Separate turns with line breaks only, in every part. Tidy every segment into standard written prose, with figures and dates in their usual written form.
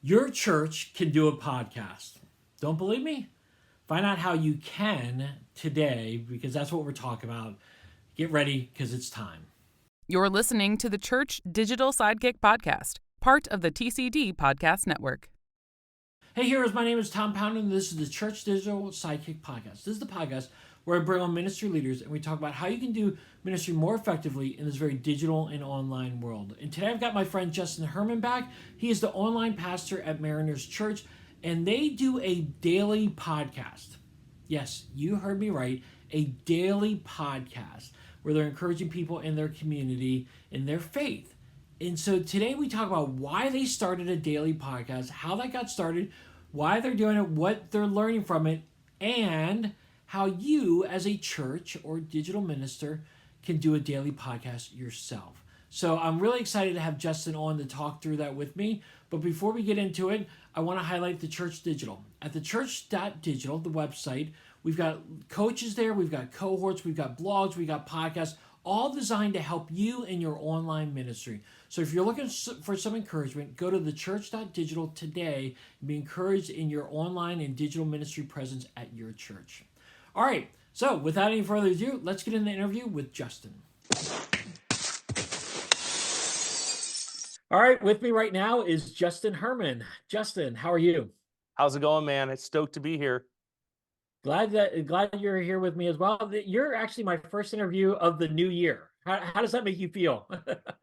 Your church can do a podcast. Don't believe me? Find out how you can today because that's what we're talking about. Get ready because it's time.
You're listening to the Church Digital Sidekick Podcast, part of the TCD Podcast Network.
Hey, heroes, my name is Tom Pound, and this is the Church Digital Sidekick Podcast. This is the podcast where I bring on ministry leaders and we talk about how you can do ministry more effectively in this very digital and online world. And today I've got my friend Justin Herman back. He is the online pastor at Mariners Church, and they do a daily podcast. Yes, you heard me right. A daily podcast where they're encouraging people in their community in their faith. And so today we talk about why they started a daily podcast, how that got started, why they're doing it, what they're learning from it, and how you as a church or digital minister can do a daily podcast yourself. So I'm really excited to have Justin on to talk through that with me. But before we get into it, I want to highlight the Church Digital. At thechurch.digital, the website, we've got coaches there, we've got cohorts, we've got blogs, we've got podcasts, all designed to help you in your online ministry. So if you're looking for some encouragement, go to thechurch.digital today and be encouraged in your online and digital ministry presence at your church. All right, so without any further ado, let's get in the interview with Justin. All right, with me right now is Justin Herman. Justin, how are you?
How's it going, man? It's stoked to be here.
Glad you're here with me as well. You're actually my first interview of the new year. How does that make you feel?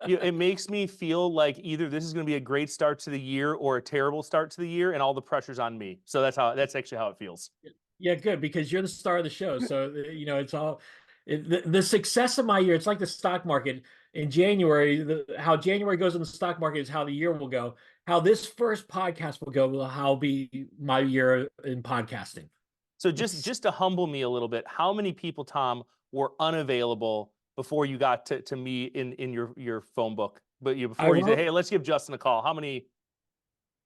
It makes me feel like either this is going to be a great start to the year or a terrible start to the year, and all the pressure's on me. So that's actually how it feels.
Yeah, good, because you're the star of the show. So it's all the success of my year. It's like the stock market in January. How January goes in the stock market is how the year will go. How this first podcast will go will how be my year in podcasting.
So just to humble me a little bit, how many people, Tom, were unavailable before you got to me in your phone book? But before you said, hey, let's give Justin a call. How many?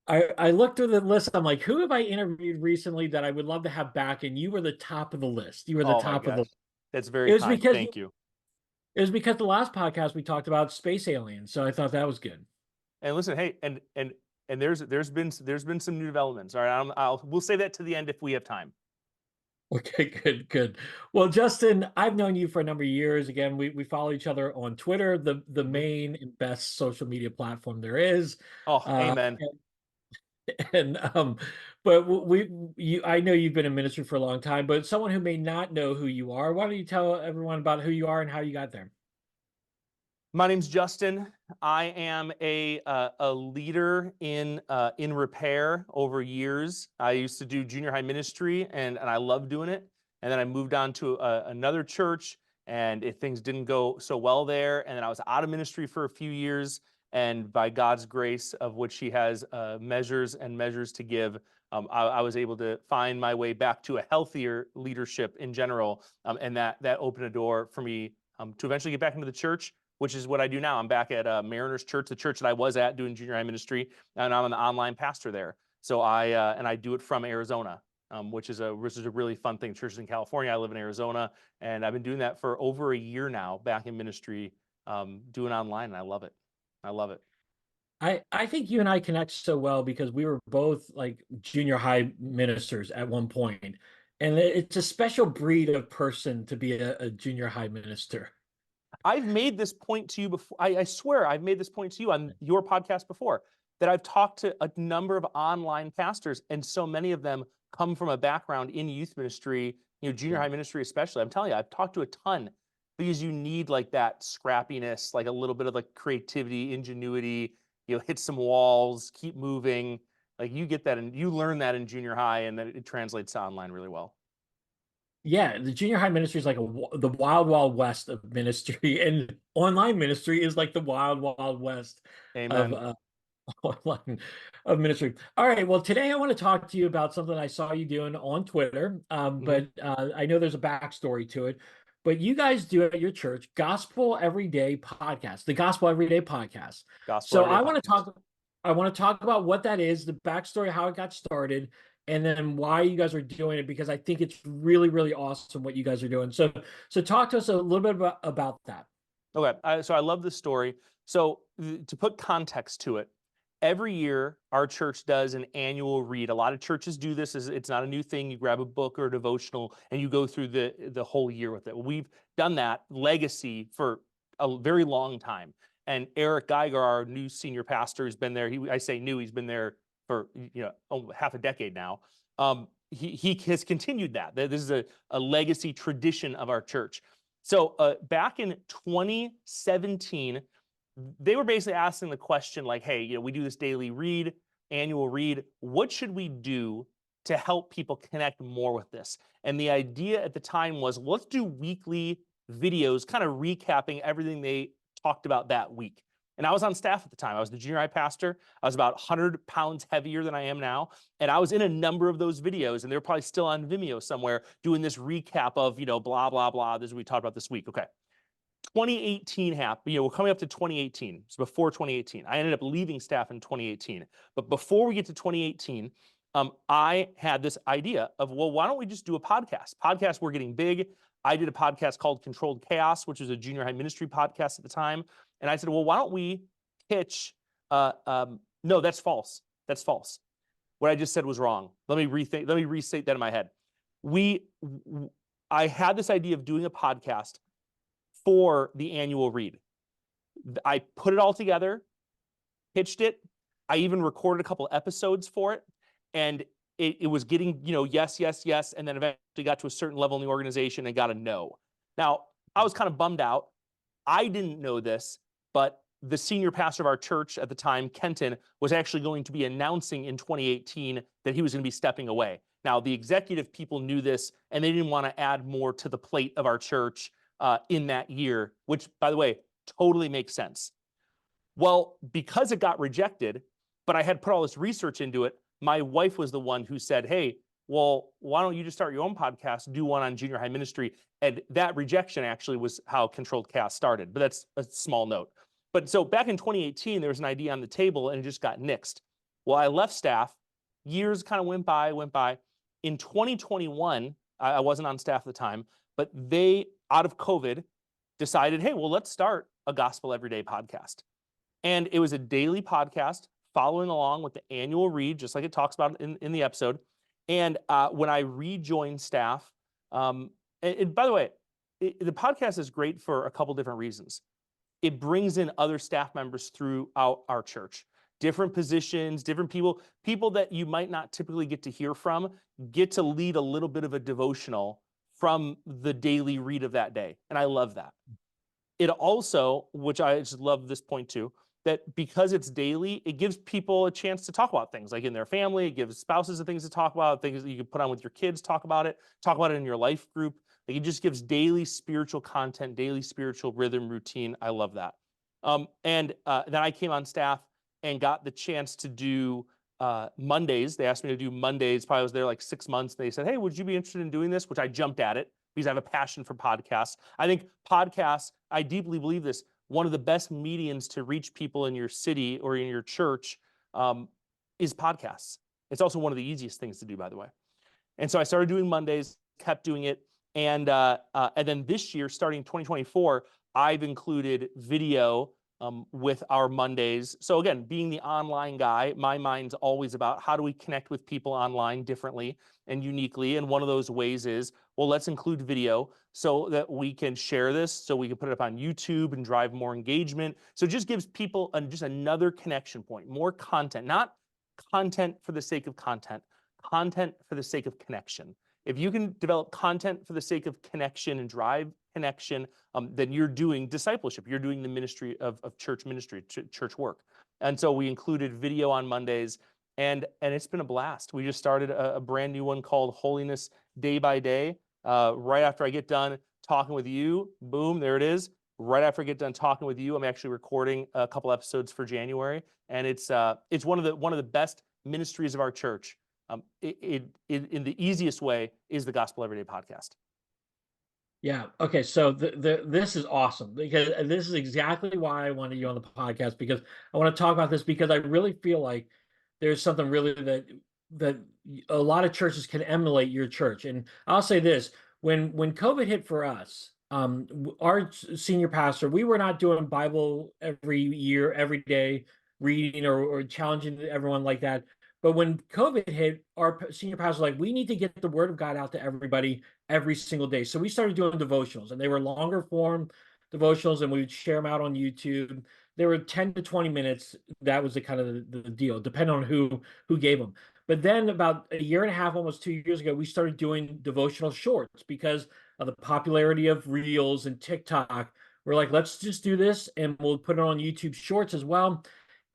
I looked through the list. I'm like, who have I interviewed recently that I would love to have back? And you were the top of the list. You were the
Oh my
top of the.
gosh, that's very kind. Thank you.
It was because the last podcast we talked about space aliens, so I thought that was good.
And listen, hey, and there's been some new developments. All right, we'll say that to the end if we have time.
Okay, good. Well, Justin, I've known you for a number of years. Again, we follow each other on Twitter, the main and best social media platform there is.
Oh, amen.
But I know you've been in ministry for a long time, but someone who may not know who you are, why don't you tell everyone about who you are and how you got there?
My name's Justin. I am a leader in repair over years. I used to do junior high ministry, and I love doing it. And then I moved on to another church, and things didn't go so well there. And then I was out of ministry for a few years. And by God's grace, of which He has measures and measures to give, I was able to find my way back to a healthier leadership in general, and that opened a door for me to eventually get back into the church, which is what I do now. I'm back at Mariners Church, the church that I was at doing junior high ministry, and I'm an online pastor there. So I do it from Arizona, which is a really fun thing. Churches in California, I live in Arizona, and I've been doing that for over a year now, back in ministry, doing online, and I love it. I love it.
I think you and I connect so well because we were both like junior high ministers at one point, and it's a special breed of person to be a junior high minister.
I've made this point to you before. I swear I've made this point to you on your podcast before, that I've talked to a number of online pastors, and so many of them come from a background in youth ministry, junior high ministry especially. I'm telling you, I've talked to a ton, because you need like that scrappiness, like a little bit of like creativity, ingenuity, hit some walls, keep moving. Like you get that, and you learn that in junior high, and then it translates to online really well.
Yeah, the junior high ministry is like the wild west of ministry, and online ministry is like the wild west
Amen.
of online of ministry. All right, well, today I want to talk to you about something I saw you doing on Twitter, but I know there's a backstory to it. But you guys do at your church Gospel Everyday Podcast, the Gospel Everyday Podcast.
Gospel Everyday
I want
Podcast.
I want to talk about what that is, the backstory, how it got started, and then why you guys are doing it, because I think it's really awesome what you guys are doing. So talk to us a little bit about that.
Okay, so I love this story. So to put context to it, Every year, our church does an annual read. A lot of churches do this. It's not a new thing. You grab a book or a devotional and you go through the whole year with it. We've done that legacy for a very long time. And Eric Geiger, our new senior pastor, has been there. I say new, he's been there for half a decade now. He has continued that. This is a legacy tradition of our church. So back in 2017, they were basically asking the question like, hey, we do this daily read, annual read. What should we do to help people connect more with this? And the idea at the time was, let's do weekly videos, kind of recapping everything they talked about that week. And I was on staff at the time. I was the junior high pastor. I was about 100 pounds heavier than I am now. And I was in a number of those videos, and they're probably still on Vimeo somewhere doing this recap of, blah, blah, blah. This is what we talked about this week. Okay. 2018 happened. We're coming up to 2018. So before 2018, I ended up leaving staff in 2018. But before we get to 2018, I had this idea of, well, why don't we just do a podcast? Podcasts were getting big. I did a podcast called Controlled Chaos, which was a junior high ministry podcast at the time. And I said, well, why don't we pitch? No, that's false. That's false. What I just said was wrong. Let me restate that in my head. I had this idea of doing a podcast for the annual read. I put it all together, pitched it. I even recorded a couple episodes for it. And it was getting, yes, yes, yes. And then eventually got to a certain level in the organization and got a no. Now, I was kind of bummed out. I didn't know this, but the senior pastor of our church at the time, Kenton, was actually going to be announcing in 2018 that he was going to be stepping away. Now, the executive people knew this, and they didn't want to add more to the plate of our church in that year, which, by the way, totally makes sense. Well, because it got rejected, but I had put all this research into it, my wife was the one who said, hey, well, why don't you just start your own podcast, do one on junior high ministry? And that rejection actually was how Controlled Chaos started, but that's a small note. But so back in 2018, there was an idea on the table and it just got nixed. Well, I left staff. Years kind of went by. In 2021, I wasn't on staff at the time, but they, out of COVID, decided, hey, well, let's start a Gospel Everyday podcast. And it was a daily podcast following along with the annual read, just like it talks about in the episode. And when I rejoined staff, and by the way, the podcast is great for a couple different reasons. It brings in other staff members throughout our church, different positions, different people that you might not typically get to hear from, get to lead a little bit of a devotional from the daily read of that day. And I love that. It also, which I just love this point too, that because it's daily, it gives people a chance to talk about things like in their family. It gives spouses the things to talk about, things that you can put on with your kids, talk about it in your life group. Like it just gives daily spiritual content, daily spiritual rhythm, routine. I love that. And then I came on staff and got the chance to do Mondays. They asked me to do Mondays. Probably was there like 6 months. They said, hey, would you be interested in doing this? Which I jumped at it because I have a passion for podcasts. I think podcasts, I deeply believe this, one of the best mediums to reach people in your city or in your church is podcasts. It's also one of the easiest things to do, by the way. And so I started doing Mondays, kept doing it. And then this year, starting 2024, I've included video with our Mondays. So again, being the online guy, my mind's always about how do we connect with people online differently and uniquely. And one of those ways is, well, let's include video so that we can share this, so we can put it up on YouTube and drive more engagement. So it just gives people just another connection point, more content, not content for the sake of content for the sake of connection. If you can develop content for the sake of connection and drive connection, then you're doing discipleship. You're doing the ministry of church ministry, church work. And so we included video on Mondays, and it's been a blast. We just started a brand new one called Holiness Day by Day. Right after I get done talking with you, boom, there it is. Right after I get done talking with you, I'm actually recording a couple episodes for January, and it's one of the best ministries of our church. In the easiest way is the Gospel Everyday podcast.
Yeah. Okay. So this is awesome because this is exactly why I wanted you on the podcast, because I want to talk about this because I really feel like there's something really that a lot of churches can emulate your church. And I'll say this, when COVID hit for us, our senior pastor, we were not doing Bible every year, every day. reading or challenging everyone like that. But when COVID hit, our senior pastor was like, we need to get the word of God out to everybody every single day. So we started doing devotionals, and they were longer form devotionals, and we would share them out on YouTube. They were 10 to 20 minutes. That was the kind of the deal, depending on who gave them. But then about a year and a half, almost 2 years ago, we started doing devotional shorts because of the popularity of Reels and TikTok. We're like, let's just do this, and we'll put it on YouTube Shorts as well.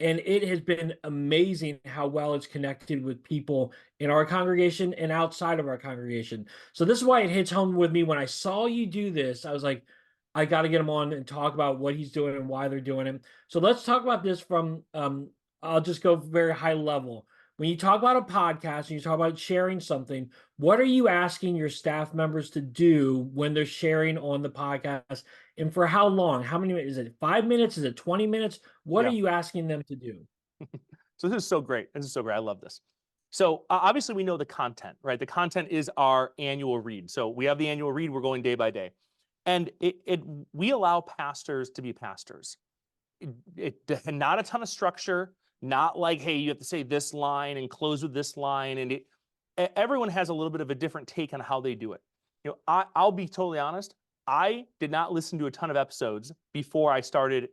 And it has been amazing how well it's connected with people in our congregation and outside of our congregation. So this is why it hits home with me. When I saw you do this, I was like, I got to get him on and talk about what he's doing and why they're doing it. So let's talk about this from, I'll just go very high level. When you talk about a podcast and you talk about sharing something, what are you asking your staff members to do when they're sharing on the podcast? And for how long? How many minutes? Is it 5 minutes? Is it 20 minutes? What are
Yeah.
you asking them to do?
So this is so great. This is so great. I love this. So obviously we know the content, right? The content is our annual read. So we have the annual read. We're going day by day, and we allow pastors to be pastors. Not a ton of structure. Not like, hey, you have to say this line and close with this line, and everyone has a little bit of a different take on how they do it. I'll be totally honest. I did not listen to a ton of episodes before I started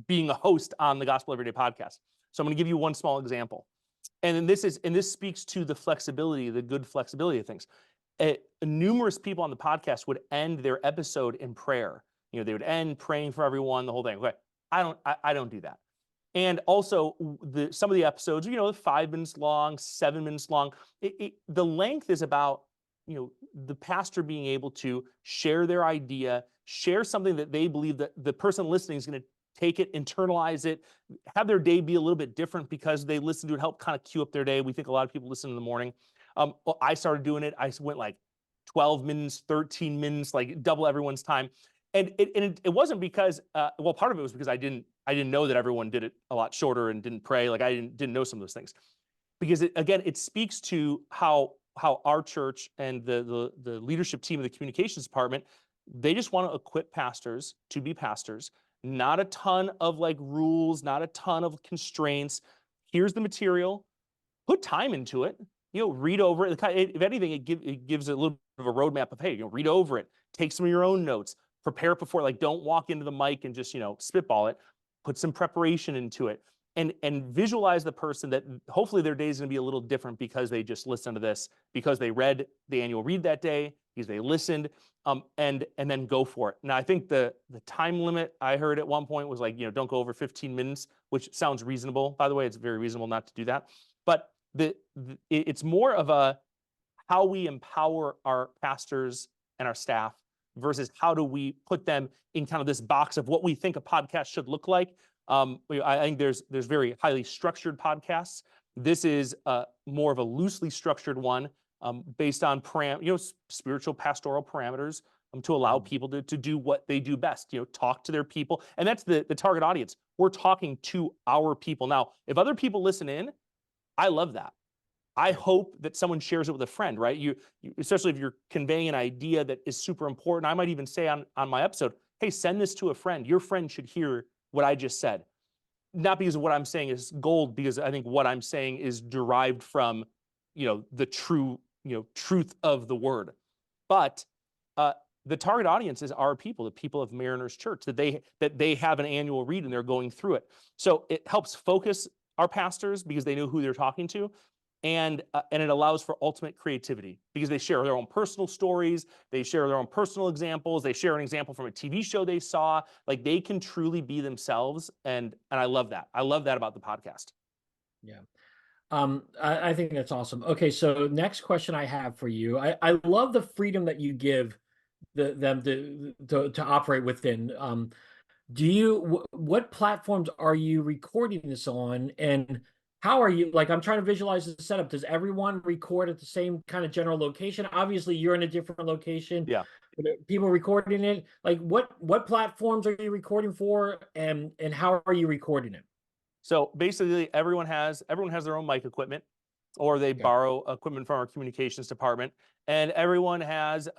being a host on the Gospel Everyday podcast. So I'm going to give you one small example. And this speaks to the flexibility, the good flexibility of things. Numerous people on the podcast would end their episode in prayer. They would end praying for everyone, the whole thing. Okay, I don't do that. And also, some of the episodes, 5 minutes long, 7 minutes long. The length is about the pastor being able to share their idea, share something that they believe that the person listening is going to take it, internalize it, have their day be a little bit different because they listen to it, help kind of cue up their day. We think a lot of people listen in the morning. I started doing it. I went like 12 minutes, 13 minutes, like double everyone's time. And it wasn't because, part of it was because I didn't know that everyone did it a lot shorter and didn't pray. Like I didn't know some of those things. Because it speaks to how our church and the leadership team of the communications department, they just want to equip pastors to be pastors. Not a ton of like rules, not a ton of constraints. Here's the material. Put time into it. Read over it. If anything, it gives a little bit of a roadmap of, hey, read over it. Take some of your own notes. Prepare before. Like, don't walk into the mic and just spitball it. Put some preparation into it. And visualize the person that hopefully their day is going to be a little different because they just listened to this, because they read the annual read that day, because they listened, and then go for it. Now, I think the time limit I heard at one point was like, don't go over 15 minutes, which sounds reasonable. By the way, it's very reasonable not to do that. But it's more of a how we empower our pastors and our staff versus how do we put them in kind of this box of what we think a podcast should look like. I think there's very highly structured podcasts. This is more of a loosely structured one based on spiritual pastoral parameters to allow people to do what they do best. Talk to their people, and that's the target audience. We're talking to our people. Now, if other people listen in, I love that. I hope that someone shares it with a friend, right? You especially if you're conveying an idea that is super important. I might even say on my episode, hey, send this to a friend. Your friend should hear what I just said. Not because of what I'm saying is gold, because I think what I'm saying is derived from, the true, truth of the word. But the target audience is our people, the people of Mariners Church, that they have an annual read and they're going through it. So it helps focus our pastors because they know who they're talking to. And it allows for ultimate creativity because they share their own personal stories. They share their own personal examples. They share an example from a TV show they saw. Like they can truly be themselves. And I love that. I love that about the podcast.
Yeah. I think that's awesome. Okay, so next question I have for you. I love the freedom that you give them to operate within. What platforms are you recording this on, and how are you, like, I'm trying to visualize the setup. Does everyone record at the same kind of general location? Obviously, you're in a different location.
Yeah.
But people recording it, like what platforms are you recording for, and how are you recording it?
So basically, everyone has their own mic equipment, or they
Okay.
borrow equipment from our communications department, and everyone has.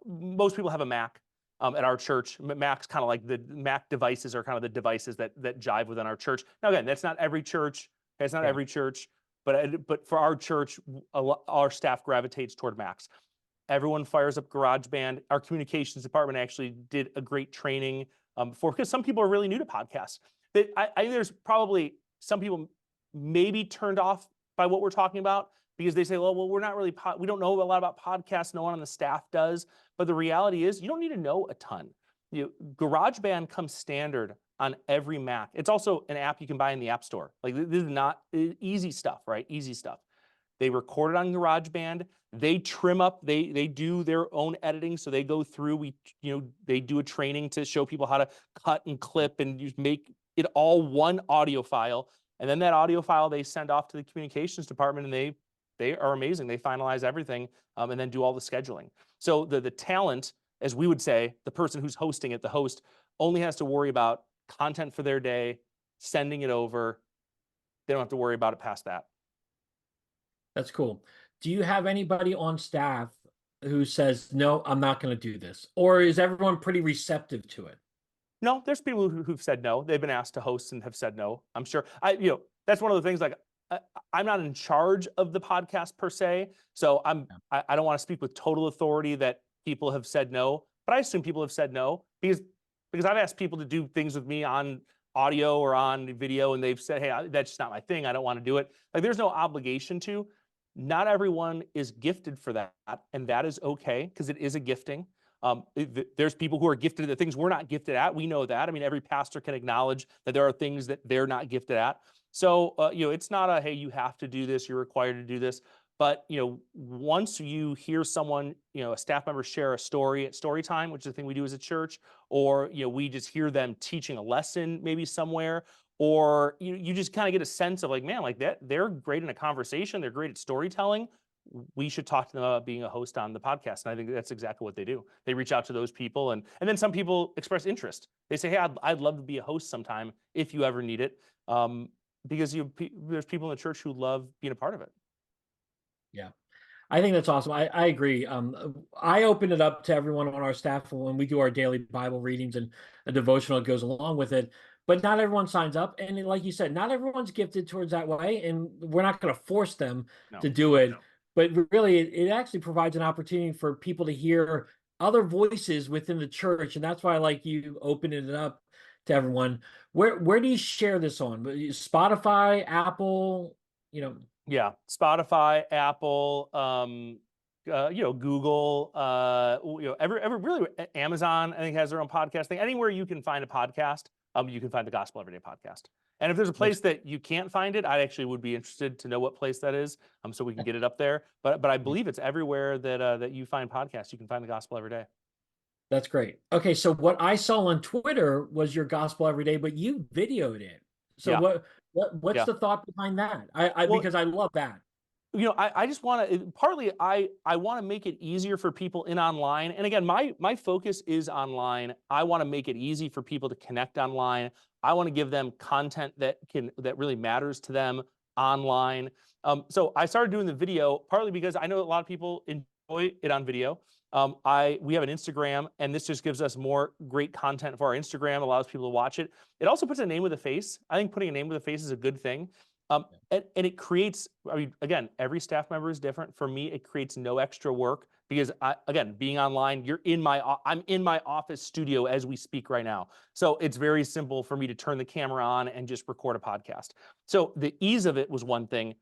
Most people have a Mac. at our church. Mac's kind of like the Mac devices are kind of the devices that jive within our church. Now, again, that's not every church. It's not
Yeah.
every church, but for our church, our staff gravitates toward Macs. Everyone fires up GarageBand. Our communications department actually did a great training because some people are really new to podcasts. I think there's probably some people maybe turned off by what we're talking about because they say, well, we're not really, we don't know a lot about podcasts. No one on the staff does. But the reality is you don't need to know a ton. GarageBand comes standard on every Mac. It's also an app you can buy in the App Store. Like, this is not easy stuff, right? Easy stuff. They record it on GarageBand. They trim up. They do their own editing. So they go through. They do a training to show people how to cut and clip and make it all one audio file. And then that audio file they send off to the communications department, and they are amazing. They finalize everything and then do all the scheduling. So the talent, as we would say, the person who's hosting it, the host, only has to worry about content for their day, sending it over. They don't have to worry about it past that.
That's cool. Do you have anybody on staff who says, no, I'm not going to do this? Or is everyone pretty receptive to it?
No, there's people who've said no. They've been asked to host and have said no. I'm sure. That's one of the things. Like, I'm not in charge of the podcast per se, so I don't want to speak with total authority that people have said no. But I assume people have said no because I've asked people to do things with me on audio or on video, and they've said, hey, that's just not my thing. I don't want to do it. Like, there's no obligation to. Not everyone is gifted for that, and that is okay because it is a gifting. There's people who are gifted at the things we're not gifted at. We know that. I mean, every pastor can acknowledge that there are things that they're not gifted at. So, it's not a, hey, you have to do this, you're required to do this. But, once you hear someone, a staff member share a story at story time, which is the thing we do as a church, or, we just hear them teaching a lesson maybe somewhere, or you just kind of get a sense of like, man, like that, they're great in a conversation. They're great at storytelling. We should talk to them about being a host on the podcast. And I think that's exactly what they do. They reach out to those people, and then some people express interest. They say, hey, I'd love to be a host sometime if you ever need it. Because there's people in the church who love being a part of it.
Yeah. I think that's awesome. I agree. I open it up to everyone on our staff when we do our daily Bible readings and a devotional that goes along with it. But not everyone signs up. And like you said, not everyone's gifted towards that way. And we're not going to force them to do it. No. But really, it actually provides an opportunity for people to hear other voices within the church. And that's why I like you opening it up to everyone. Where do you share this on? Spotify, Apple,
Yeah, Spotify, Apple, Google, really Amazon, I think, has their own podcast thing. Anywhere you can find a podcast, you can find the Gospel Everyday podcast. And if there's a place that you can't find it, I actually would be interested to know what place that is, so we can get it up there. But I believe it's everywhere that you find podcasts. You can find the Gospel Every Day.
That's great. Okay, so what I saw on Twitter was your Gospel Every Day, but you videoed it. So
Yeah.
What's the thought behind that? Because I love that.
I just want to, partly I want to make it easier for people in online. And again, my focus is online. I want to make it easy for people to connect online. I want to give them content that really matters to them online. So I started doing the video partly because I know a lot of people enjoy it on video. We have an Instagram, and this just gives us more great content for our Instagram, allows people to watch it. It also puts a name with a face. I think putting a name with a face is a good thing. And it creates, again, every staff member is different. For me, it creates no extra work because again, being online, I'm in my office studio as we speak right now. So it's very simple for me to turn the camera on and just record a podcast. So the ease of it was one thing.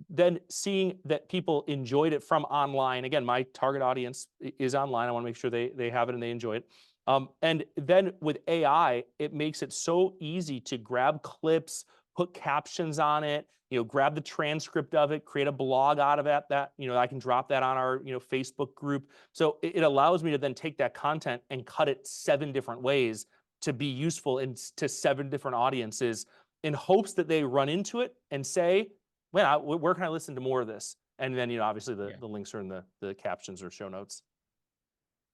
Then seeing that people enjoyed it from online, again, my target audience is online. I want to make sure they have it and they enjoy it. And then with AI, it makes it so easy to grab clips, put captions on it, grab the transcript of it, create a blog out of it that, I can drop that on our, Facebook group. So it allows me to then take that content and cut it 7 different ways to be useful to 7 different audiences in hopes that they run into it and say, well, where can I listen to more of this? And then, obviously the links are in the captions or show notes.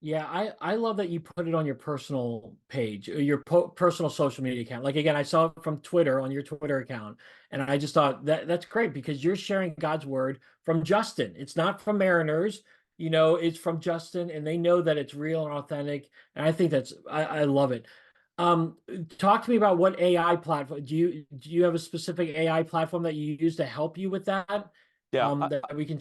Yeah, I love that you put it on your personal page, your personal social media account. Like, again, I saw it from Twitter on your Twitter account, and I just thought that's great because you're sharing God's word from Justin. It's not from Mariners. it's from Justin, and they know that it's real and authentic. And I think I love it. Um, Talk to me about what AI platform do you have a specific AI platform that you use to help you with that?
Yeah,
That we can.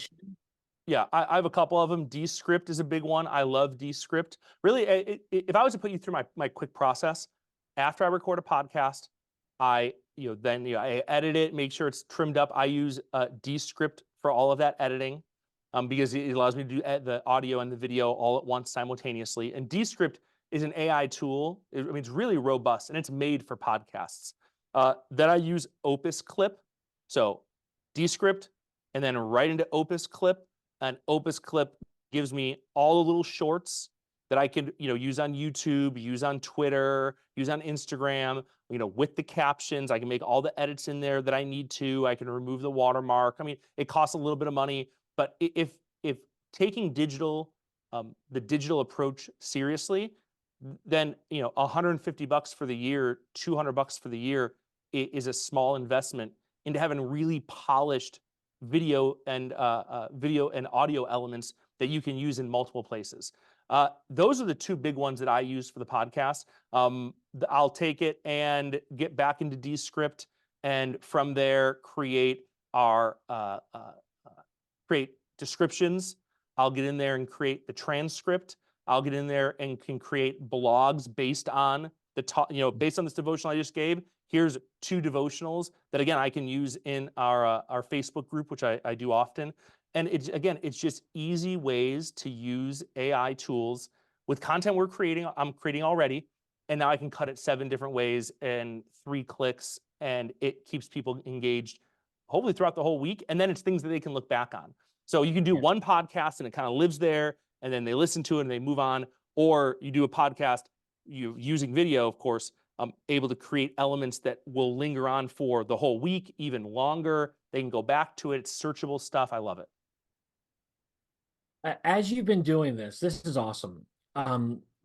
yeah, I have a couple of them. Descript is a big one. I love Descript. Really, if I was to put you through my quick process, after I record a podcast, I edit it, make sure it's trimmed up. I use Descript for all of that editing, because it allows me to do the audio and the video all at once simultaneously. And Descript is an AI tool. I mean, it's really robust and it's made for podcasts. Then I use Opus Clip. So Descript, and then right into Opus Clip. An Opus Clip gives me all the little shorts that I can, use on YouTube, use on Twitter, use on Instagram, with the captions. I can make all the edits in there that I need to. I can remove the watermark. I mean, it costs a little bit of money, but if taking the digital approach seriously, then $150 for the year, $200 for the year is a small investment into having really polished video and audio elements that you can use in multiple places. Those are the two big ones that I use for the podcast. I'll take it and get back into Descript, and from there create descriptions. I'll get in there and create the transcript. I'll get in there and can create blogs based on based on this devotional I just gave. Here's 2 devotionals that, again, I can use in our Facebook group, which I do often. And it's just easy ways to use AI tools with content I'm creating already. And now I can cut it 7 different ways and 3 clicks, and it keeps people engaged, hopefully throughout the whole week. And then it's things that they can look back on. So you can do one podcast and it kind of lives there, and then they listen to it and they move on. Or you do a podcast, using video, of course, able to create elements that will linger on for the whole week, even longer. They can go back to it. It's searchable stuff. I love it.
As you've been doing this is awesome.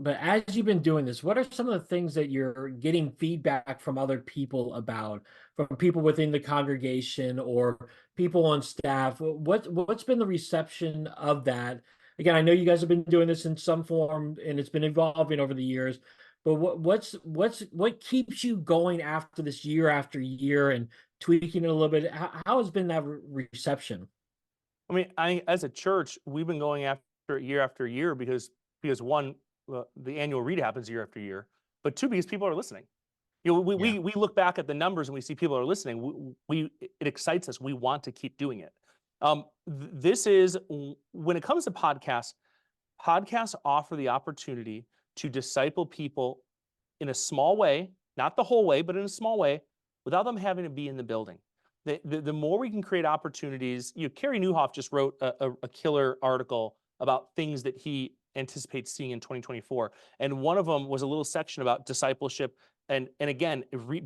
But as you've been doing this, what are some of the things that you're getting feedback from other people about, from people within the congregation or people on staff? What's been the reception of that? Again, I know you guys have been doing this in some form and it's been evolving over the years, but what keeps you going after this year after year and tweaking it a little bit? How has been that reception?
I mean, as a church, we've been going after year because one, the annual read happens year after year, but 2, because people are listening. We look back at the numbers and we see people are listening. It excites us. We want to keep doing it. This is when it comes to podcasts. Podcasts offer the opportunity to disciple people in a small way, not the whole way, but in a small way, without them having to be in the building. The more we can create opportunities, Carey Nieuwhof just wrote a killer article about things that he anticipates seeing in 2024. And one of them was a little section about discipleship. And again,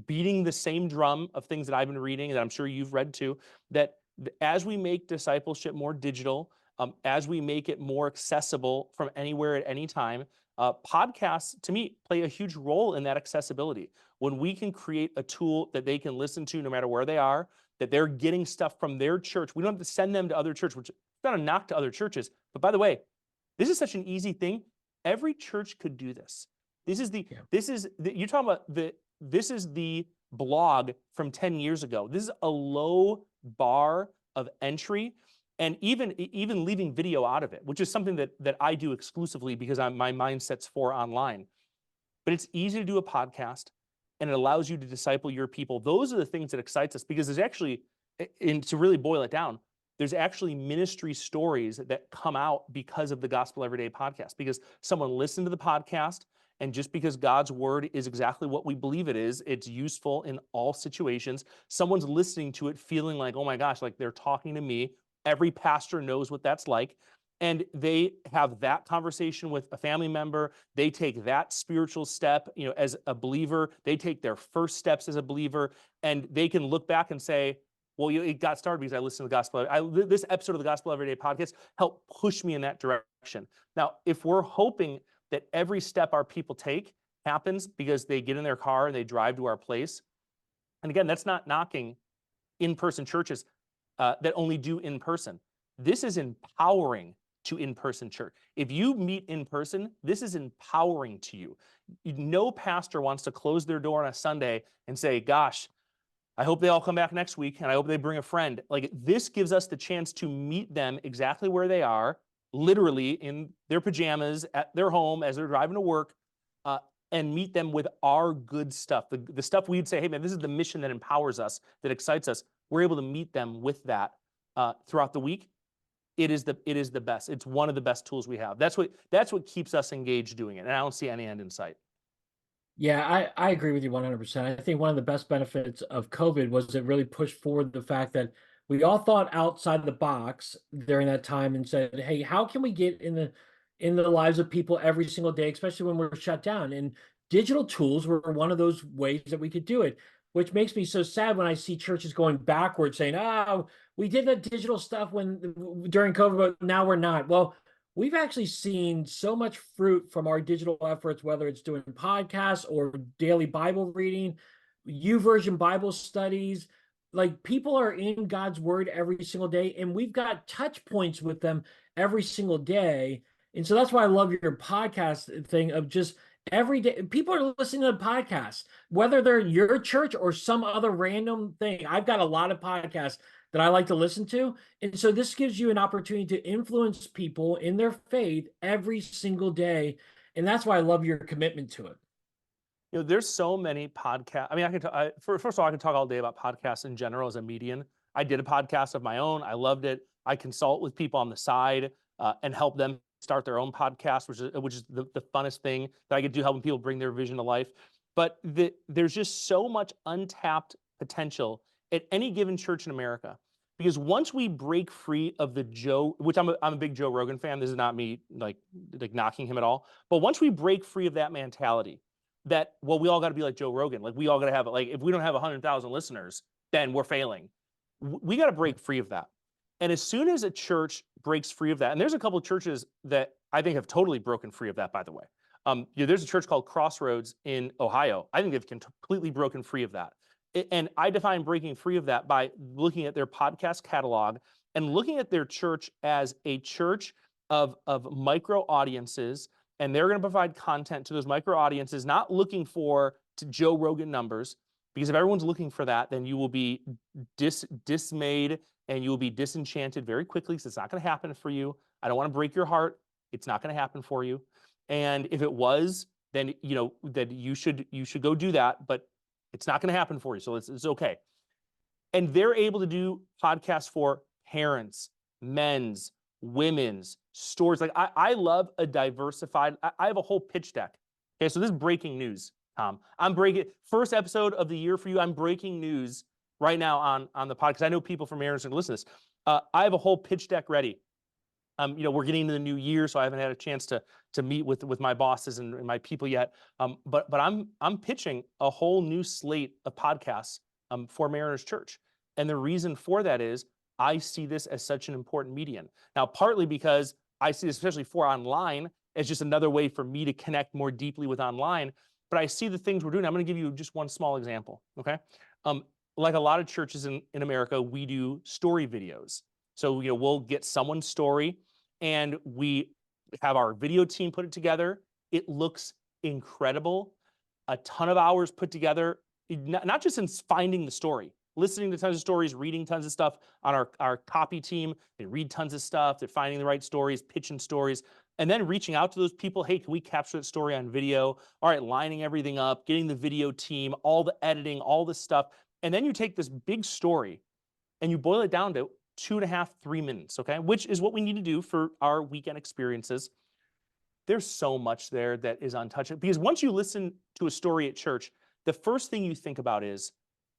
beating the same drum of things that I've been reading, that I'm sure you've read too, that as we make discipleship more digital, as we make it more accessible from anywhere at any time, podcasts, to me, play a huge role in that accessibility. When we can create a tool that they can listen to no matter where they are, that they're getting stuff from their church. We don't have to send them to other churches, which is not a knock to other churches. But by the way, this is such an easy thing. Every church could do this. This is you're talking about this is the blog from 10 years ago. This is a low bar of entry, and even leaving video out of it, which is something that I do exclusively because my mindset's for online. But it's easy to do a podcast, and it allows you to disciple your people. Those are the things that excites us, because there's actually, and to really boil it down, there's actually ministry stories that come out because of the Gospel Everyday podcast, because someone listened to the podcast, and just because God's word is exactly what we believe it is, it's useful in all situations. Someone's listening to it feeling like, oh my gosh, like they're talking to me. Every pastor knows what that's like. And they have that conversation with a family member. They take that spiritual step, as a believer. They take their first steps as a believer, and they can look back and say, well, it got started because I listened to the Gospel. This episode of the Gospel Everyday podcast helped push me in that direction. Now, if we're hoping that every step our people take happens because they get in their car and they drive to our place, and again, that's not knocking in-person churches that only do in-person. This is empowering to in-person church. If you meet in person, this is empowering to you. No pastor wants to close their door on a Sunday and say, gosh, I hope they all come back next week and I hope they bring a friend. Like, this gives us the chance to meet them exactly where they are, literally in their pajamas at their home as they're driving to work, and meet them with our good stuff. The stuff we'd say, hey man, this is the mission that empowers us, that excites us. We're able to meet them with that throughout the week. It is the best. It's one of the best tools we have. That's what keeps us engaged doing it. And I don't see any end in sight.
Yeah, I agree with you 100%. I think one of the best benefits of COVID was it really pushed forward the fact that we all thought outside the box during that time and said, "Hey, how can we get in the lives of people every single day, especially when we're shut down?" And digital tools were one of those ways that we could do it, which makes me so sad when I see churches going backwards saying, "Oh, we did the digital stuff when during COVID, but now we're not." Well, we've actually seen so much fruit from our digital efforts, whether it's doing podcasts or daily Bible reading, YouVersion Bible studies. Like, people are in God's word every single day, and we've got touch points with them every single day. And so that's why I love your podcast thing of just every day. People are listening to the podcast, whether they're your church or some other random thing. I've got a lot of podcasts that I like to listen to. And so this gives you an opportunity to influence people in their faith every single day. And that's why I love your commitment to it.
There's so many podcasts. I mean, first of all, I can talk all day about podcasts in general as a medium. I did a podcast of my own. I loved it. I consult with people on the side and help them start their own podcast, which is the funnest thing that I could do, helping people bring their vision to life. But there's just so much untapped potential at any given church in America. Because once we break free of which I'm a big Joe Rogan fan. This is not me like knocking him at all. But once we break free of that mentality, that, well, we all got to be like Joe Rogan. Like, we all got to have, like, if we don't have 100,000 listeners, then we're failing. We got to break free of that. And as soon as a church breaks free of that, and there's a couple of churches that I think have totally broken free of that, by the way. There's a church called Crossroads in Ohio. I think they've completely broken free of that. And I define breaking free of that by looking at their podcast catalog and looking at their church as a church of micro audiences. And they're going to provide content to those micro audiences, not looking for Joe Rogan numbers, because if everyone's looking for that, then you will be dismayed and you will be disenchanted very quickly, because it's not going to happen for you. I don't want to break your heart. It's not going to happen for you. And if it was, then that you should go do that, but it's not going to happen for you. So it's okay. And they're able to do podcasts for parents, men's, women's stories. Like, I love a diversified, I have a whole pitch deck. Okay, so this is breaking news, Tom. I'm breaking, first episode of the year for you. I'm breaking news right now on the podcast. I know people from Mariners are going to listen to this. I have a whole pitch deck ready. We're getting into the new year, so I haven't had a chance to meet with my bosses and my people yet. But I'm pitching a whole new slate of podcasts for Mariners Church. And the reason for that is I see this as such an important medium. Now, partly because I see this, especially for online, as just another way for me to connect more deeply with online. But I see the things we're doing. I'm going to give you just one small example, okay? Like a lot of churches in America, we do story videos. So, we'll get someone's story and we have our video team put it together. It looks incredible. A ton of hours put together, not just in finding the story, listening to tons of stories, reading tons of stuff on our copy team. They read tons of stuff. They're finding the right stories, pitching stories, and then reaching out to those people. Hey, can we capture that story on video? All right, lining everything up, getting the video team, all the editing, all the stuff. And then you take this big story and you boil it down to 2.5, 3 minutes, okay? Which is what we need to do for our weekend experiences. There's so much there that is untouched. Because once you listen to a story at church, the first thing you think about is,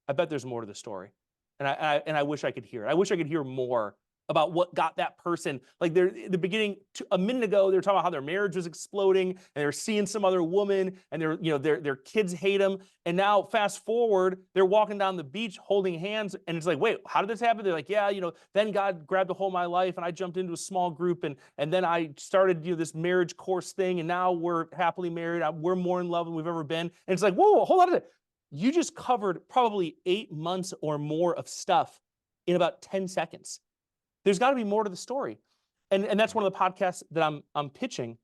I bet there's more to the story. And I wish I could hear it. I wish I could hear more about what got that person. Like, they're the beginning, a minute ago, they were talking about how their marriage was exploding and they're seeing some other woman and their kids hate them. And now fast forward, they're walking down the beach holding hands. And it's like, wait, how did this happen? They're like, yeah, then God grabbed a hold of my life and I jumped into a small group and then I started, this marriage course thing. And now we're happily married. We're more in love than we've ever been. And it's like, whoa, hold on a second. You just covered probably 8 months or more of stuff in about 10 seconds. There's got to be more to the story. and that's one of the podcasts that I'm pitching,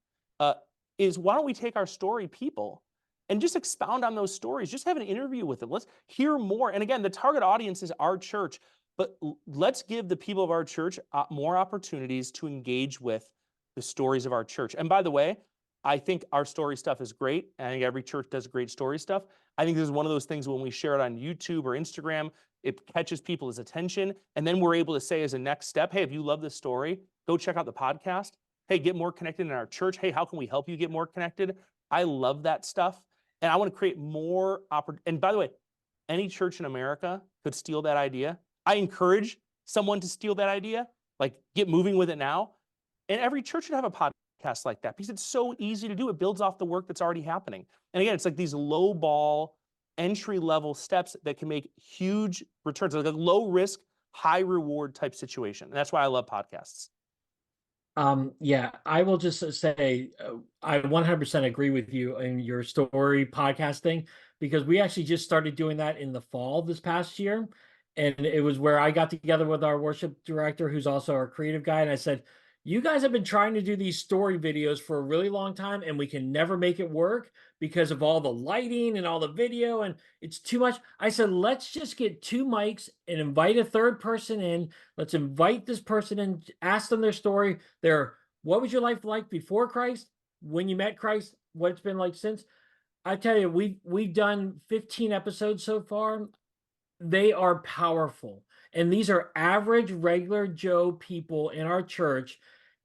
is why don't we take our story people and just expound on those stories, just have an interview with them. Let's hear more. And again, the target audience is our church, but let's give the people of our church more opportunities to engage with the stories of our church. And by the way, I think our story stuff is great. I think every church does great story stuff. I think this is one of those things when we share it on YouTube or Instagram, it catches people's attention. And then we're able to say as a next step, hey, if you love this story, go check out the podcast. Hey, get more connected in our church. Hey, how can we help you get more connected? I love that stuff. And I want to create more and by the way, any church in America could steal that idea. I encourage someone to steal that idea, like get moving with it now. And every church should have a podcast like that because it's so easy to do. It builds off the work that's already happening. And again, it's like these low ball, entry level steps that can make huge returns, like a low risk, high reward type situation. And that's why I love podcasts.
Yeah, I will just say I 100% agree with you in your story podcasting, because we actually just started doing that in the fall this past year. And it was where I got together with our worship director, who's also our creative guy. And I said, you guys have been trying to do these story videos for a really long time, and we can never make it work because of all the lighting and all the video, and it's too much. I said, let's just get 2 mics and invite a third person in. Let's invite this person in, ask them their story. What was your life like before Christ? When you met Christ? What it's been like since? I tell you, we've done 15 episodes so far. They are powerful. And these are average, regular Joe people in our church,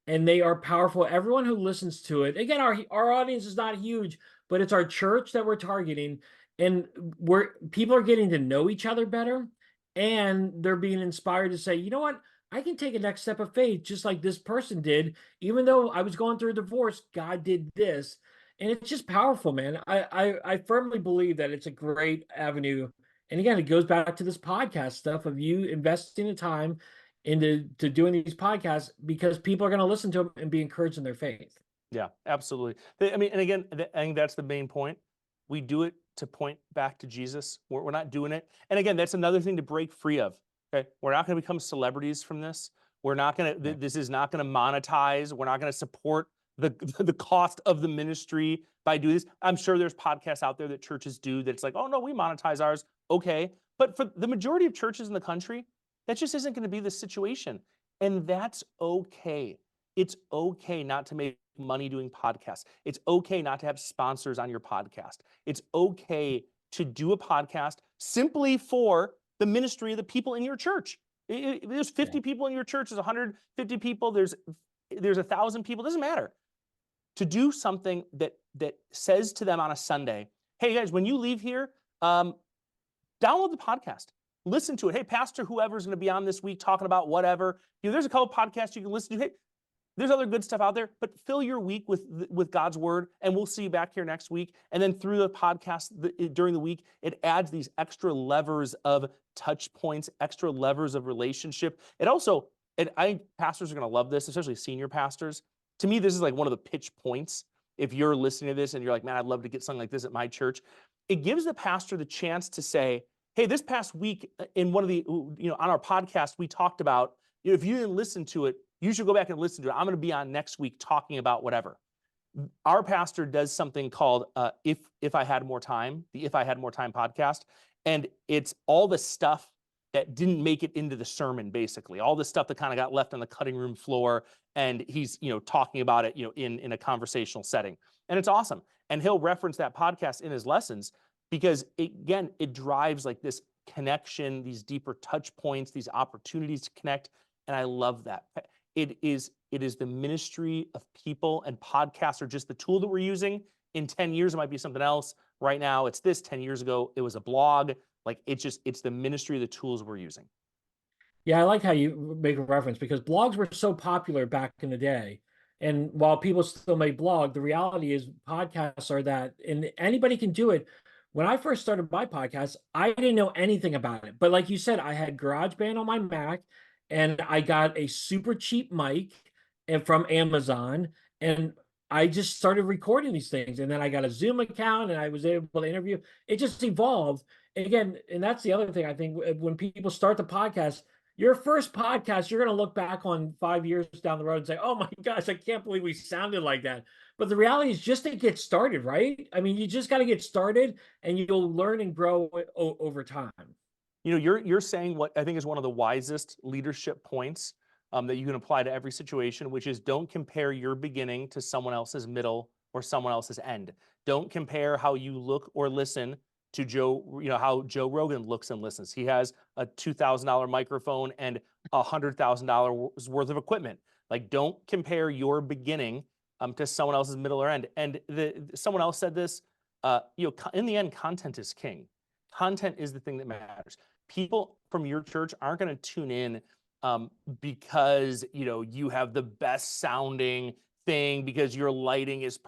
and they are powerful. Everyone who listens to it, again, our audience is not huge, but it's our church that we're targeting. And people are getting to know each other better, and they're being inspired to say, you know what? I can take a next step of faith just like this person did. Even though I was going through a divorce, God did this. And it's just powerful, man. I firmly believe that it's a great avenue. And again, it goes back to this podcast stuff of you investing the time into doing these podcasts because people are going to listen to them and be encouraged in their faith.
Yeah, absolutely. I mean, and again, I think that's the main point. We do it to point back to Jesus. We're not doing it. And again, that's another thing to break free of. Okay, we're not going to become celebrities from this. We're not going to. This is not going to monetize. We're not going to support the cost of the ministry by doing this. I'm sure there's podcasts out there that churches do that's like, oh no, we monetize ours. Okay, but for the majority of churches in the country, that just isn't going to be the situation, and that's okay. It's okay not to make money doing podcasts. It's okay not to have sponsors on your podcast. It's okay to do a podcast simply for the ministry of the people in your church. There's 50 people in your church, there's 150 people, there's 1,000 people, it doesn't matter. To do something that says to them on a Sunday, hey guys, when you leave here, download the podcast. Listen to it. Hey, Pastor whoever's going to be on this week talking about whatever. There's a couple podcasts you can listen to. Hey, there's other good stuff out there, but fill your week with God's word, and we'll see you back here next week. And then through the podcast during the week, it adds these extra levers of touch points, extra levers of relationship. It also, and I think pastors are going to love this, especially senior pastors. To me, this is like one of the pitch points. If you're listening to this and you're like, man, I'd love to get something like this at my church. It gives the pastor the chance to say, hey, this past week in one of the, on our podcast, we talked about, if you didn't listen to it, you should go back and listen to it. I'm going to be on next week talking about whatever. Our pastor does something called If I Had More Time, the If I Had More Time podcast. And it's all the stuff that didn't make it into the sermon, basically. All the stuff that kind of got left on the cutting room floor. And he's, talking about it, in a conversational setting. And it's awesome. And he'll reference that podcast in his lessons because, it drives like this connection, these deeper touch points, these opportunities to connect. And I love that. It is the ministry of people, and podcasts are just the tool that we're using. In 10 years, it might be something else. Right now, it's this. 10 years ago, it was a blog. Like it's the ministry of the tools we're using.
Yeah, I like how you make a reference because blogs were so popular back in the day. And while people still make blog, the reality is podcasts are that, and anybody can do it. When I first started my podcast, I didn't know anything about it. But like you said, I had GarageBand on my Mac, and I got a super cheap mic from Amazon, and I just started recording these things. And then I got a Zoom account, and I was able to interview. It just evolved. And again, and that's the other thing I think when people start the podcast, your first podcast, you're going to look back on 5 years down the road and say, oh my gosh, I can't believe we sounded like that. But the reality is just to get started, right? I mean, you just got to get started and you'll learn and grow over time.
You know, you're saying what I think is one of the wisest leadership points that you can apply to every situation, which is don't compare your beginning to someone else's middle or someone else's end. Don't compare how you look or listen to how Joe Rogan looks and listens. He has a $2,000 microphone and $100,000 worth of equipment. Like, don't compare your beginning to someone else's middle or end. And someone else said this, in the end, content is king. Content is the thing that matters. People from your church aren't going to tune in because you have the best sounding thing, because your lighting is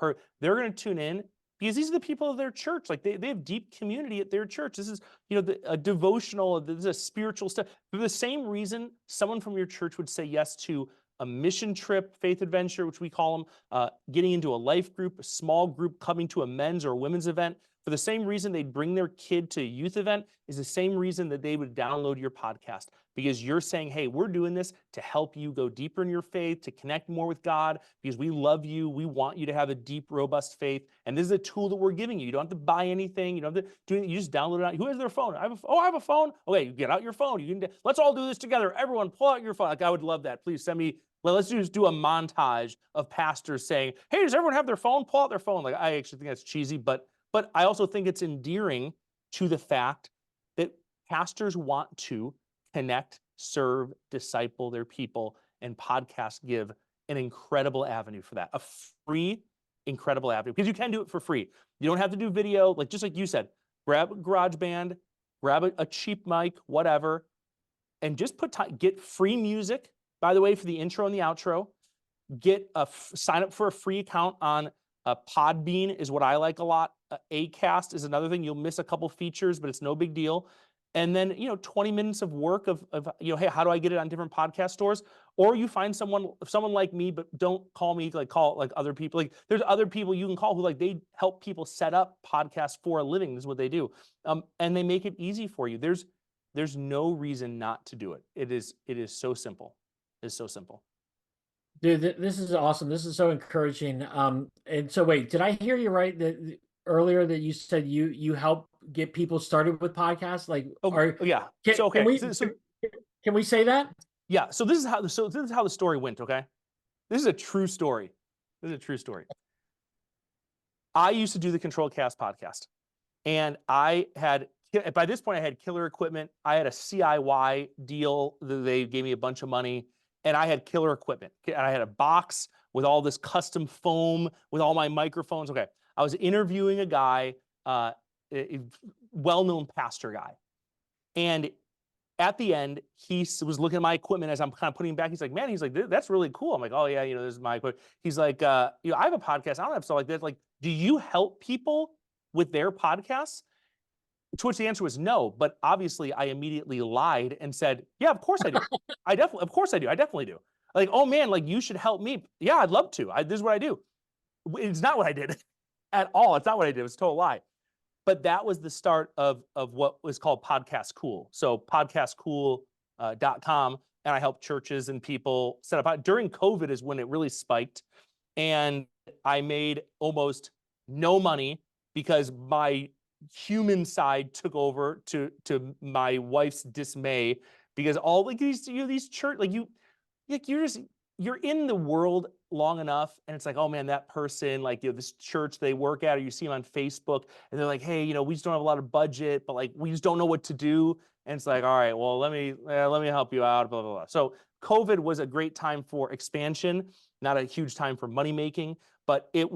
they're going to tune in because these are the people of their church. Like they have deep community at their church. This is a devotional, this is a spiritual stuff. For the same reason someone from your church would say yes to a mission trip, faith adventure, which we call them, getting into a life group, a small group, coming to a men's or a women's event. For the same reason they'd bring their kid to a youth event is the same reason that they would download your podcast, because you're saying, hey, we're doing this to help you go deeper in your faith, to connect more with God, because we love you. We want you to have a deep, robust faith. And this is a tool that we're giving you. You don't have to buy anything. You don't have to do anything. You just download it out. Who has their phone? I have a phone. Okay, you get out your phone. Let's all do this together. Everyone pull out your phone. Like, I would love that. Please send me. Well, let's just do a montage of pastors saying, hey, does everyone have their phone? Pull out their phone. Like, I actually think that's cheesy, but I also think it's endearing to the fact that pastors want to connect, serve, disciple their people, and podcasts give an incredible avenue for that. A free, incredible avenue, because you can do it for free. You don't have to do video, just like you said. Grab a GarageBand, grab a cheap mic, whatever, and just get free music, by the way, for the intro and the outro. Sign up for a free account on Podbean is what I like a lot. Acast is another thing. You'll miss a couple features, but it's no big deal. And then 20 minutes of work of hey, how do I get it on different podcast stores? Or you find someone like me, but don't call me, call it like other people. Like, there's other people you can call who they help people set up podcasts for a living. This is what they do, and they make it easy for you. There's no reason not to do it. It is so simple. It's so simple.
Dude, this is awesome. This is so encouraging. And so wait, did I hear you right that earlier that you said you help get people started with podcasts? Like,
yeah.
Can we say that?
Yeah. So this is how the story went. Okay, this is a true story. I used to do the Control Cast podcast, and by this point I had killer equipment. I had a CIY deal that they gave me a bunch of money. And I had killer equipment. And I had a box with all this custom foam, with all my microphones. Okay. I was interviewing a guy, a well-known pastor guy. And at the end, he was looking at my equipment as I'm kind of putting it back. He's like, man, that's really cool. I'm like, oh yeah, this is my equipment. He's like, I have a podcast. I don't have stuff like this. Like, do you help people with their podcasts? To which the answer was no, but obviously I immediately lied and said, yeah, of course I do. Of course I do. I definitely do. Like, oh man, you should help me. Yeah, I'd love to. This is what I do. It's not what I did at all. It's not what I did. It was a total lie. But that was the start of what was called Podcast Cool. So podcastcool.com, and I help churches and people set up. During COVID is when it really spiked. And I made almost no money because my human side took over to my wife's dismay, because all these church, you're in the world long enough, and it's like, oh man, that person, this church they work at, or you see them on Facebook, and they're like, hey, we just don't have a lot of budget, but we just don't know what to do. And it's like, all right, well, let me help you out, blah, blah, blah. So COVID was a great time for expansion, not a huge time for money making, but it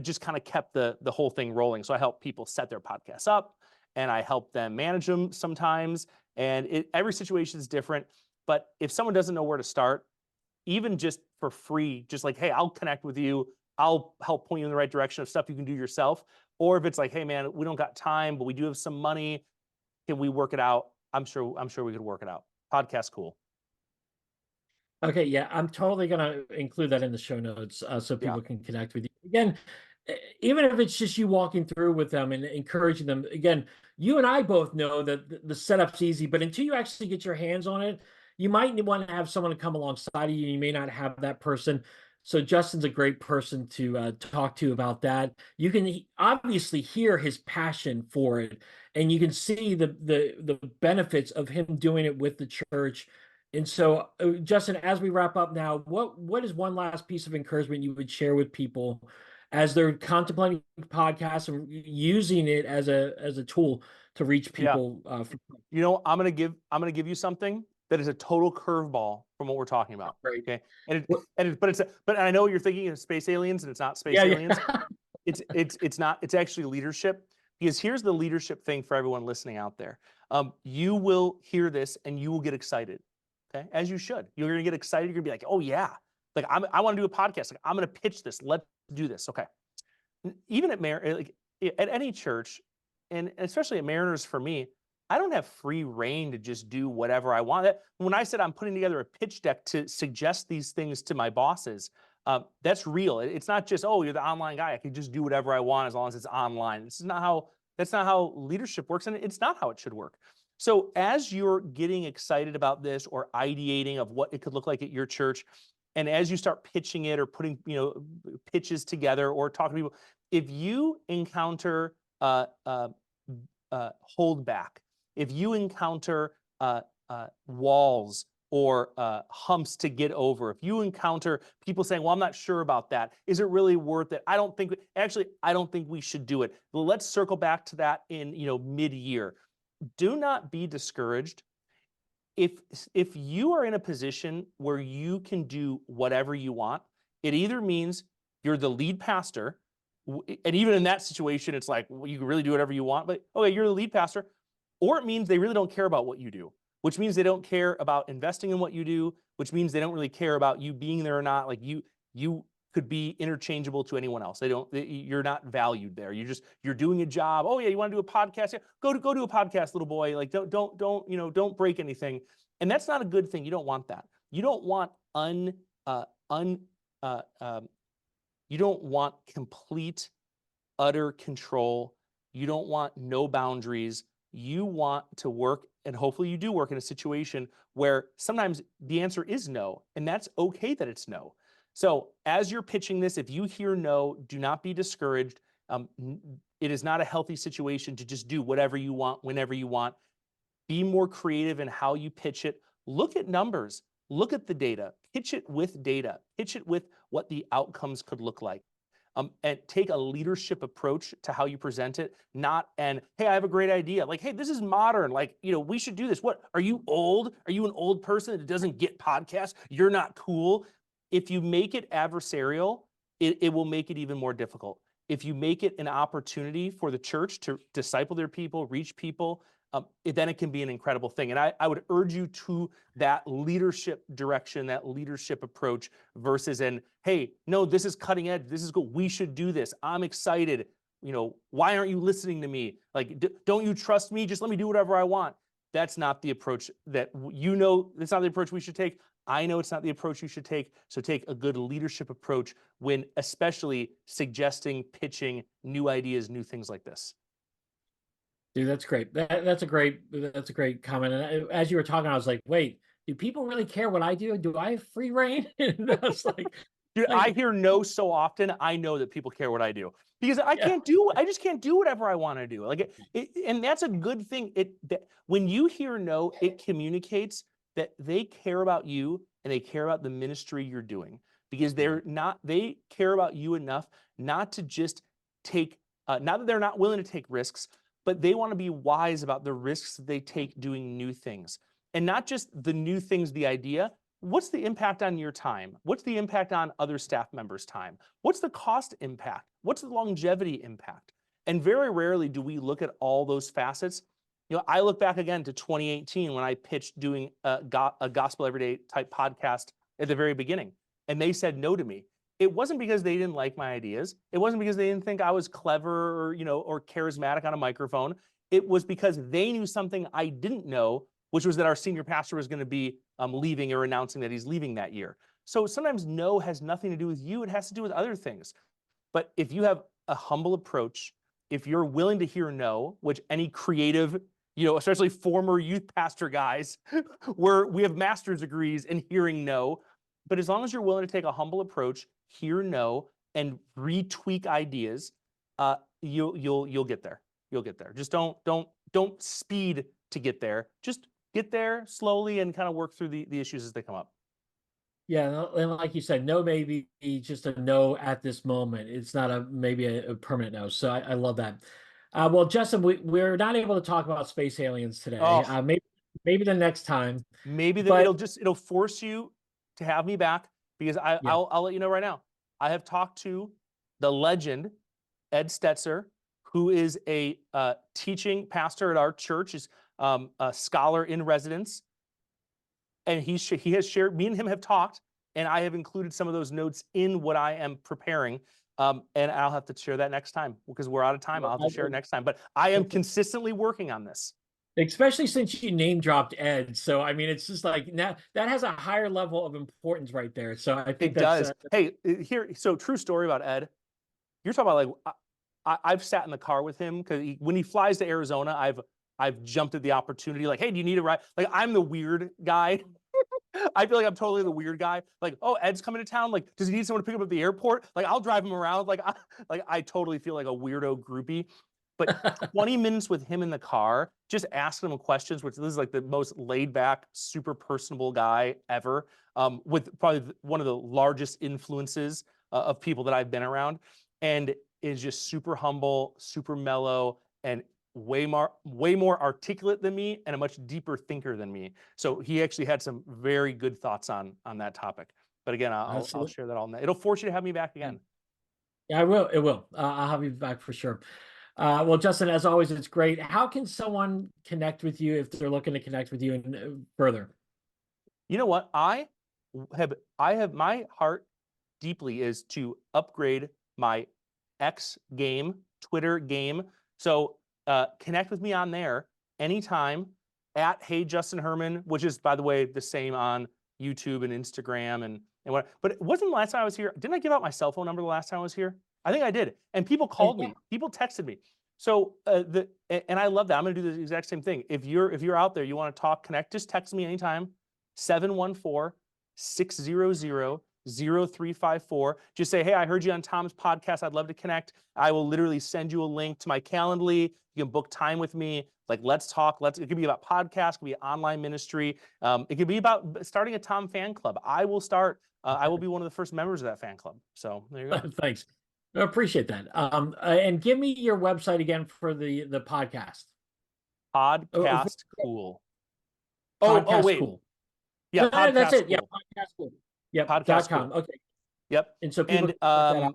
just kind of kept the whole thing rolling. So I help people set their podcasts up, and I help them manage them sometimes. And every situation is different. But if someone doesn't know where to start, even just for free, just like, hey, I'll connect with you. I'll help point you in the right direction of stuff you can do yourself. Or if it's like, hey man, we don't got time, but we do have some money, can we work it out? I'm sure we could work it out. Podcast Cool.
Okay, yeah, I'm totally gonna include that in the show notes so people can connect with you. Again, even if it's just you walking through with them and encouraging them. Again, you and I both know that the setup's easy, but until you actually get your hands on it, you might want to have someone to come alongside of you. You may not have that person. So Justin's a great person to talk to about that. You can obviously hear his passion for it, and you can see the benefits of him doing it with the church. And so, Justin, as we wrap up now, what is one last piece of encouragement you would share with people as they're contemplating podcasts and using it as a tool to reach
Yeah.
people?
You know, I'm gonna give you something that is a total curveball from what we're talking about.
Great.
Okay. And
What-
but I know you're thinking of space aliens, and it's not space
Yeah,
aliens.
yeah.
It's not, it's actually leadership. Because here's the leadership thing for everyone listening out there. You will hear this and you will get excited. Okay. As you should. You're gonna get excited. You're gonna be like, oh yeah. Like I want to do a podcast. Like I'm gonna pitch this. Let's do this. Okay. Even at like at any church, and especially at Mariners for me, I don't have free reign to just do whatever I want. When I said I'm putting together a pitch deck to suggest these things to my bosses, that's real. It's not just, oh, you're the online guy, I can just do whatever I want as long as it's online. That's not how leadership works, and it's not how it should work. So as you're getting excited about this or ideating of what it could look like at your church, and as you start pitching it or putting, pitches together or talking to people, if you encounter hold back, if you encounter walls or humps to get over, if you encounter people saying, well, I'm not sure about that, is it really worth it? I don't think we should do it. Well, let's circle back to that in mid-year. Do not be discouraged. If you are in a position where you can do whatever you want, it either means you're the lead pastor, and even in that situation, it's like, well, you can really do whatever you want, but okay, you're the lead pastor, or it means they really don't care about what you do, which means they don't care about investing in what you do, which means they don't really care about you being there or not. Like you could be interchangeable to anyone else. You're not valued there. You're doing a job. Oh yeah, you want to do a podcast? Yeah, go do a podcast, little boy. Like don't break anything. And that's not a good thing. You don't want that. You don't want you don't want complete, utter control. You don't want no boundaries. You want to work, and hopefully you do work in a situation where sometimes the answer is no, and that's okay that it's no. So as you're pitching this, if you hear no, do not be discouraged. It is not a healthy situation to just do whatever you want, whenever you want. Be more creative in how you pitch it. Look at numbers. Look at the data. Pitch it with data. Pitch it with what the outcomes could look like. And take a leadership approach to how you present it, hey, I have a great idea. Like, hey, this is modern. Like, we should do this. What, are you old? Are you an old person that doesn't get podcasts? You're not cool. If you make it adversarial, it will make it even more difficult. If you make it an opportunity for the church to disciple their people, reach people, then it can be an incredible thing. And I would urge you to that leadership direction, that leadership approach versus hey, no, this is cutting edge. This is good. We should do this. I'm excited. Why aren't you listening to me? Like, don't you trust me? Just let me do whatever I want. That's not the approach that's not the approach we should take. I know it's not the approach you should take. So take a good leadership approach when especially suggesting, pitching new ideas, new things like this.
Dude, that's great. That's a great comment. And as you were talking, I was like, wait, do people really care what I do? Do I have free reign? And I was like,
dude, I hear no so often. I know that people care what I do because I just can't do whatever I want to do. Like and that's a good thing. When you hear no, it communicates that they care about you and they care about the ministry you're doing because they care about you enough not to just take, not that they're not willing to take risks, but they want to be wise about the risks that they take doing new things. And not just the new things, the idea. What's the impact on your time? What's the impact on other staff members' time? What's the cost impact? What's the longevity impact? And very rarely do we look at all those facets. I look back again to 2018 when I pitched doing a Gospel Everyday type podcast at the very beginning, and they said no to me. It wasn't because they didn't like my ideas. It wasn't because they didn't think I was clever or charismatic on a microphone. It was because they knew something I didn't know, which was that our senior pastor was going to be leaving or announcing that he's leaving that year. So sometimes no has nothing to do with you. It has to do with other things. But if you have a humble approach, if you're willing to hear no, which any creative especially former youth pastor guys, where we have master's degrees in hearing no. But as long as you're willing to take a humble approach, hear no, and retweak ideas, you'll get there. You'll get there. Just don't speed to get there. Just get there slowly and kind of work through the issues as they come up.
Yeah, and like you said, no may be just a no at this moment. It's not maybe a permanent no. So I love that. Well, Justin, we're not able to talk about space aliens today.
Oh,
Maybe the next time.
maybe
But
it'll force you to have me back, because
yeah,
I'll let you know right now. I have talked to the legend Ed Stetzer, who is a teaching pastor at our church, is a scholar in residence, and he has shared. Me and him have talked, and I have included some of those notes in what I am preparing. And I'll have to share that next time, because we're out of time. I'll have to share it next time. But I am consistently working on this.
especially since you name dropped Ed. So I mean, it's just like now that has a higher level of importance right there. So I think
It does. Hey, here, so true story about Ed. You're talking about, like, I've sat in the car with him, because when he flies to Arizona, I've jumped at the opportunity. Like, hey, do you need a ride? Like, I'm the weird guy. I feel like I'm totally the weird guy. Like, oh, Ed's coming to town. Like, does he need someone to pick him up at the airport? Like, I'll drive him around. Like, I totally feel like a weirdo groupie. But 20 minutes with him in the car, just asking him questions, which this is like the most laid back, super personable guy ever, with probably one of the largest influences of people that I've been around, and is just super humble, super mellow, and way more articulate than me, and a much deeper thinker than me. So he actually had some very good thoughts on that topic. But again, I'll share that all. It'll force you to have me back again.
Yeah, I will. It will. I'll have you back for sure. Well, Justin, as always, it's great. How can someone connect with you if they're looking to connect with you and further?
You know what? I have my heart deeply is to upgrade my X game, Twitter game. So connect with me on there anytime at Hey Justin Herman, which is, by the way, the same on YouTube and Instagram and what. But it wasn't the last time I was here. Didn't I give out my cell phone number the last time I was here? I think I did. And people called me. People texted me. So and I love that. I'm going to do the exact same thing. If you're out there, you want to talk, connect, just text me anytime. 714-600-0354. Just say, hey, I heard you on Tom's podcast. I'd love to connect. I will literally send you a link to my Calendly. You can book time with me. Like, let's talk. It could be about podcasts, it could be online ministry. It could be about starting a Tom fan club. I will be one of the first members of that fan club. So there you go.
Thanks. I appreciate that. And give me your website again for the podcast.
Podcast Cool.
Podcast
wait.
Cool.
Yeah,
no,
Podcast
that's it.
Cool.
Yeah, Podcast Cool. Yep,
Podcast
.com.
Cool.
Okay.
Yep.
And so people can check that out.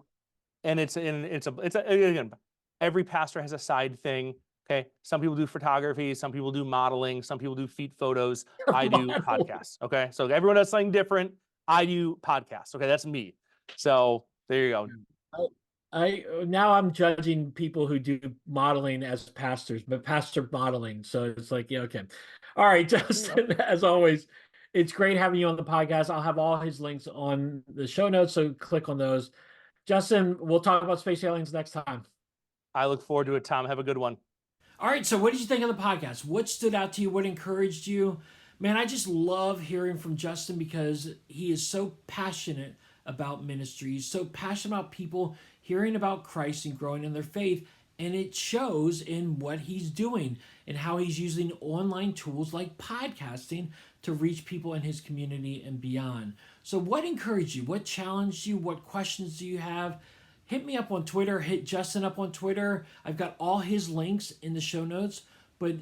And again, every pastor has a side thing. Okay. Some people do photography, some people do modeling, some people do feet photos. I do podcasts. Okay. So everyone does something different. I do podcasts. Okay. That's me. So there you go.
Now I'm judging people who do modeling as pastors, but pastor modeling. So it's like, yeah, okay. All right, Justin, as always, it's great having you on the podcast. I'll have all his links on the show notes, so click on those. Justin, we'll talk about space aliens next time.
I look forward to it, Tom. Have a good one.
All right, so what did you think of the podcast? What stood out to you? What encouraged you? Man, I just love hearing from Justin because he is so passionate about ministry. He's so passionate about people hearing about Christ and growing in their faith. And it shows in what he's doing and how he's using online tools like podcasting to reach people in his community and beyond. So what encouraged you? What challenged you? What questions do you have? Hit me up on Twitter. Hit Justin up on Twitter. I've got all his links in the show notes. But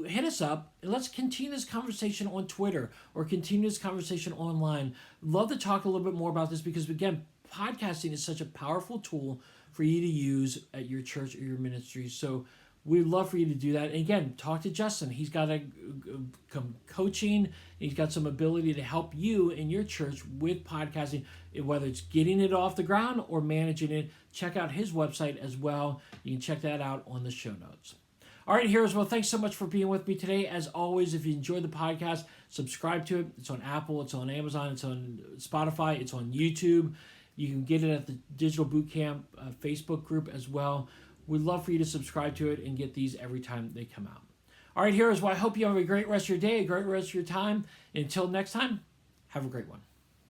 hit us up and let's continue this conversation on Twitter or continue this conversation online. Love to talk a little bit more about this because, again, podcasting is such a powerful tool for you to use at your church or your ministry. So we'd love for you to do that. And again, talk to Justin. He's got coaching. He's got some ability to help you in your church with podcasting, whether it's getting it off the ground or managing it. Check out his website as well. You can check that out on the show notes. All right, heroes. Well, thanks so much for being with me today. As always, if you enjoyed the podcast, subscribe to it. It's on Apple. It's on Amazon. It's on Spotify. It's on YouTube. You can get it at the Digital Bootcamp Facebook group as well. We'd love for you to subscribe to it and get these every time they come out. All right, heroes, well, I hope you have a great rest of your day, a great rest of your time. Until next time, have a great one.